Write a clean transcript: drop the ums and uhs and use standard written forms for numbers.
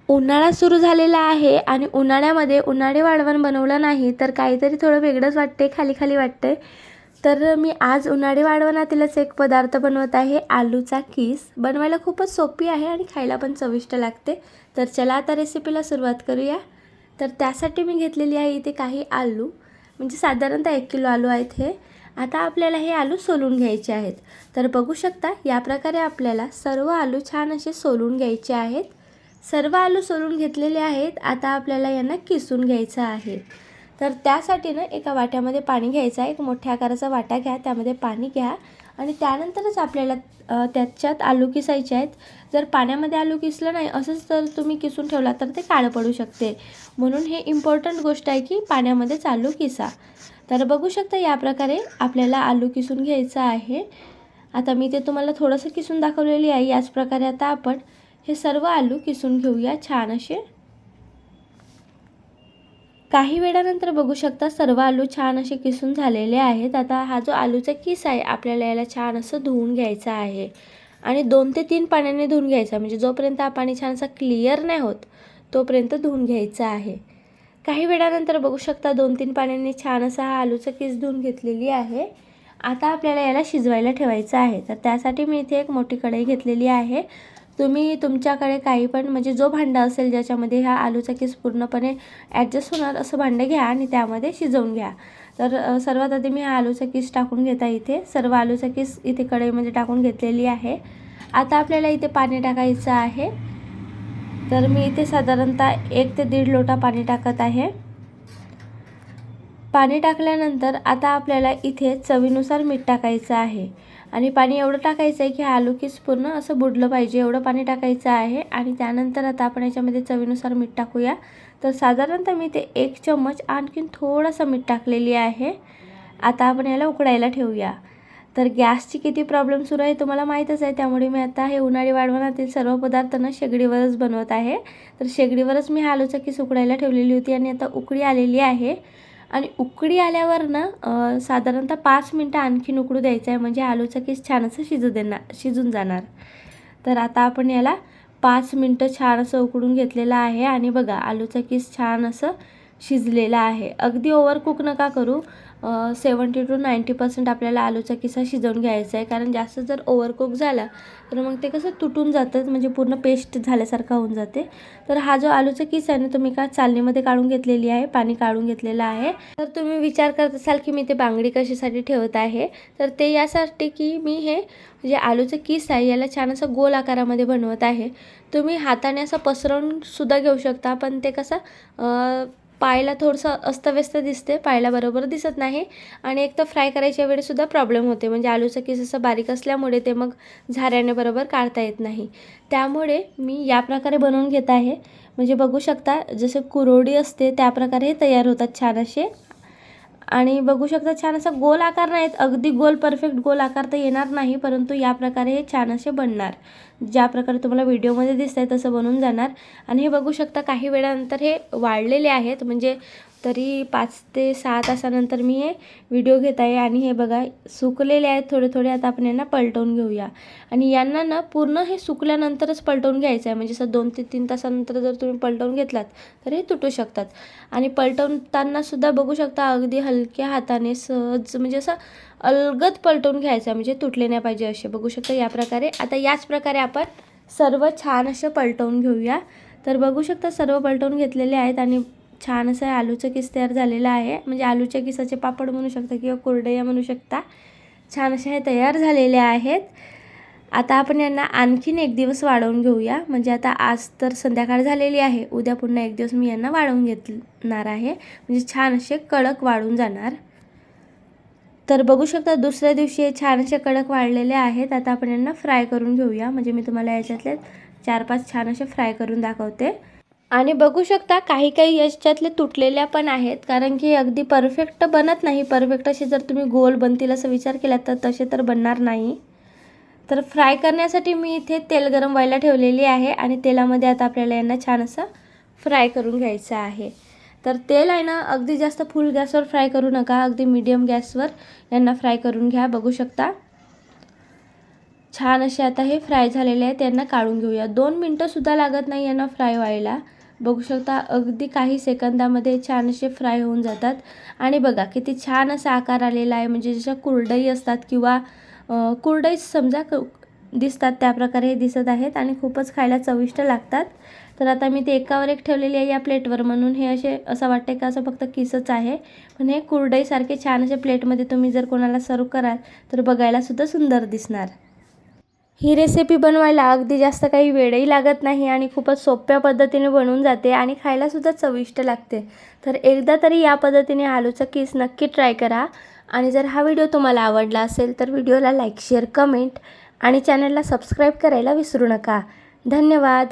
उन्हाळा सुरू झालेला आहे आणि उन्हाळ्यामध्ये उन्हाळी वाळवण बनवलं नाही तर काहीतरी थोडं वेगळंच वाटते, खाली खाली वाटते. तर मी आज उन्हाळी वाळवणातीलच एक पदार्थ बनवत आहे, आलूचा किस. बनवायला खूपच सोपी आहे आणि खायला पण चविष्ट लागते. तर चला आता रेसिपीला सुरुवात करूया. तर त्यासाठी मी घेतलेली आहे इथे काही आलू, म्हणजे साधारणतः 1 किलो आलू आहेत हे. आता आपल्याला हे आलू सोलून घ्यायचे आहेत. तर बघू शकता या प्रकारे आपल्याला सर्व आलू छान असे सोलून घ्यायचे आहेत. सर्व आलू सोलून घेतलेले आहेत. आता आपल्याला यांना किसून घ्यायचं आहे. तर त्यासाठी ना एका वाट्यामध्ये पाणी घ्यायचं आहे. एक मोठ्या आकाराचा वाटा घ्या, त्यामध्ये पाणी घ्या आणि त्यानंतरच आपल्याला त्याच्यात आलू किसायचे आहेत. जर पाण्यामध्ये आलू किसलं नाही असंच जर तुम्ही किसून ठेवला तर ते काळं पडू शकते. म्हणून हे इम्पॉर्टंट गोष्ट आहे की पाण्यामध्येच आलू किसा. तर बघू शकता या प्रकारे आपल्याला आलू किसून घ्यायचं आहे. आता मी ते तुम्हाला थोडंसं किसून दाखवलेली आहे. याच प्रकारे आता आपण हे सर्व आलू किसून घेऊया छान असे. काही वेळानंतर बघू शकता सर्व आलू छान असे किसून झालेले आहेत. आता हा जो आलूचा किस आहे आपल्याला याला छान असं धुवून घ्यायचा आहे आणि 2 ते 3 पाण्याने धुवून घ्यायचा, म्हणजे जोपर्यंत हा पाणी छान असा क्लिअर नाही होत तोपर्यंत धुवून घ्यायचा आहे. काही वेळानंतर बघू शकता 2-3 पाण्याने छान असा हा आलूचा किस धुवून घेतलेली आहे. आता आपल्याला याला शिजवायला ठेवायचं आहे. तर त्यासाठी मी इथे एक मोठी कढई घेतलेली आहे. तुम्ही तुमच्याकडे काही पण म्हणजे जो भांडा असेल ज्याच्यामध्ये हा आलूचा किस पूर्णपणे ॲडजस्ट होणार असं भांडं घ्या आणि त्यामध्ये शिजवून घ्या. तर सर्वात आधी मी हा आलूचा किस टाकून घेता इथे. सर्व आलूचा किस इथे कढईमध्ये टाकून घेतलेली आहे. आता आपल्याला इथे पाणी टाकायचं आहे. तर मी इथे साधारणतः 1 ते 1.5 लोटा पाणी टाकत आहे. पाणी टाकल्यानंतर आता आपल्याला इथे चवीनुसार मीठ टाकायचं आहे आणि पाणी एवढं टाकायचं आहे की आलू किस पूर्ण असं बुडलं पाहिजे एवढं पाणी टाकायचं आहे. आणि त्यानंतर आता आपण याच्यामध्ये चवीनुसार मीठ टाकूया. तर साधारणतः मी ते 1 चम्मच आणखीन थोडंसं मीठ टाकलेली आहे. आता आपण याला उकडायला ठेवूया. तर गॅसची किती प्रॉब्लेम सुरू आहे तुम्हाला माहीतच आहे, त्यामुळे मी आता हे उन्हाळी वाळवणातील सर्व पदार्थ ना शेगडीवरच बनवत आहे. तर शेगडीवरच मी आलूचा किस उकडायला ठेवलेली होती आणि आता उकळी आलेली आहे. आणि उकळी आल्यावर ना साधारणतः 5 मिनटं आणखीन उकळू द्यायचं आहे, म्हणजे आलूचा किस छान असं शिजून जाणार. तर आता आपण याला 5 मिनटं छान असं उकळून घेतलेलं आहे आणि बघा आलूचा किस छान असं शिजलेला आहे. अगदी ओव्हरकुक नका करू. 70 to 90% आपल्याला आलूचा किस्सा शिजवून घ्यायचा आहे, कारण जास्त जर ओव्हरकुक झाला तर मग ते कसं तुटून जातं, म्हणजे पूर्ण पेस्ट झाल्यासारखा होऊन जाते. तर हा जो आलूचा किस आहे ना तो मी का चालणीमध्ये काढून घेतलेली आहे, पाणी काढून घेतलेलं आहे. तर तुम्ही विचार करत असाल की मी ते बांगडी कशासाठी ठेवत आहे, तर ते यासाठी की मी हे जे आलूचं किस आहे याला छान असं गोल आकारामध्ये बनवत आहे. तुम्ही हाताने असं पसरवून सुद्धा घेऊ शकता, पण ते कसं पायला थोडंसं अस्तव्यस्त दिसते, पायला बरोबर दिसत नाही आणि एक तर फ्राय करायच्या वेळेसुद्धा प्रॉब्लेम होते, म्हणजे आलूचं किस असं बारीक असल्यामुळे ते मग झाऱ्याने बरोबर काढता येत नाही. त्यामुळे मी या प्रकारे बनवून घेत आहे. म्हणजे बघू शकता जसे कुरोडी असते त्या प्रकारे हे तयार होतात छान असे. आणि बघू शकता छान असा गोल आकार नाहीत, अगदी गोल परफेक्ट गोल आकार तर येणार नाही, परंतु या प्रकारे हे छान असे बनणार. ज्या प्रकारे तुम्हाला व्हिडिओमध्ये दिसतंय तसं बनून जाणार. आणि हे बघू शकता काही वेळानंतर हे वाळलेले आहेत, म्हणजे तरी 5 ते 6 तासानंतर मी हे व्हिडिओ घेत आहे आणि हे बघा सुकलेले आहेत थोडे थोडे. आता आपण यांना पलटवून घेऊया आणि यांना ना पूर्ण हे सुकल्यानंतरच पलटवून घ्यायचं आहे, म्हणजे असं 2 ते 3 तासानंतर जर तुम्ही पलटवून घेतलात तर हे तुटू शकतात. आणि पलटवताना सुद्धा बघू शकता अगदी हलक्या हाताने सहज, म्हणजे असं अलगद पलटवून घ्यायचं आहे, म्हणजे तुटले नाही पाहिजे असे. बघू शकता या प्रकारे. आता याच प्रकारे आपण सर्व छान असं पलटवून घेऊया. तर बघू शकता सर्व पलटवून घेतलेले आहेत आणि छान असं आलूचं किस तयार झालेलं आहे, म्हणजे आलूच्या किसाचे पापड म्हणू शकता किंवा कुरडया म्हणू शकता. छान असे हे तयार झालेले आहेत. आता आपण यांना आणखीन 1 दिवस वाळवून घेऊया, म्हणजे आता आज तर संध्याकाळ झालेली आहे, उद्या पुन्हा 1 दिवस मी यांना वाळवून घेणार आहे, म्हणजे छान असे कडक वाळून जाणार. तर बघू शकता दुसऱ्या दिवशी हे छान असे कडक वाळलेले आहेत. आता आपण यांना फ्राय करून घेऊया, म्हणजे मी तुम्हाला याच्यातले 4-5 छान असे फ्राय करून दाखवते. आणि बघू शकता काही काही याच्यातले तुटलेल्या पण आहेत, कारण की अगदी परफेक्ट बनत नाही. परफेक्ट असे जर तुम्ही गोल बनतील असं विचार केला तर तसे तर बनणार नाही. तर फ्राय करण्यासाठी मी इथे तेल गरम व्हायला ठेवलेली आहे आणि तेलामध्ये आता आपल्याला यांना छान असं फ्राय करून घ्यायचं आहे. तर तेल आहे ना अगदी जास्त फुल गॅसवर फ्राय करू नका, अगदी मीडियम गॅसवर यांना फ्राय करून घ्या. बघू शकता छान असे आता हे फ्राय झालेले आहेत. यांना काढून घेऊया. 2 मिनटंसुद्धा लागत नाही यांना फ्राय व्हायला. बघू शकता अगदी काही सेकंदामध्ये छान असे फ्राय होऊन जातात. आणि बघा किती छान असा आकार आलेला आहे. म्हणजे जशा कुरडई असतात किंवा कुरडईच समजा दिसतात त्याप्रकारे हे दिसत आहेत आणि खूपच खायला चविष्ट लागतात. तर आता मी ते एकावर एक ठेवलेली आहे या प्लेटवर, म्हणून हे असं वाटतं का असं फक्त किसच आहे, पण हे कुरडईसारखे छान असे प्लेटमध्ये तुम्ही जर कोणाला सर्व कराल तर बघायला सुद्धा सुंदर दिसणार. ही रेसिपी बनवायला अगदी जास्त काही वेळही लागत नाही आणि खूपच सोप्या पद्धतीने बनवून जाते आणि खायलासुद्धा चविष्ट लागते. तर एकदा तरी या पद्धतीने आलूचा किस नक्की ट्राय करा. आणि जर हा व्हिडिओ तुम्हाला आवडला असेल तर व्हिडिओला लाईक, शेअर, कमेंट आणि चॅनलला सबस्क्राईब करायला विसरू नका. धन्यवाद.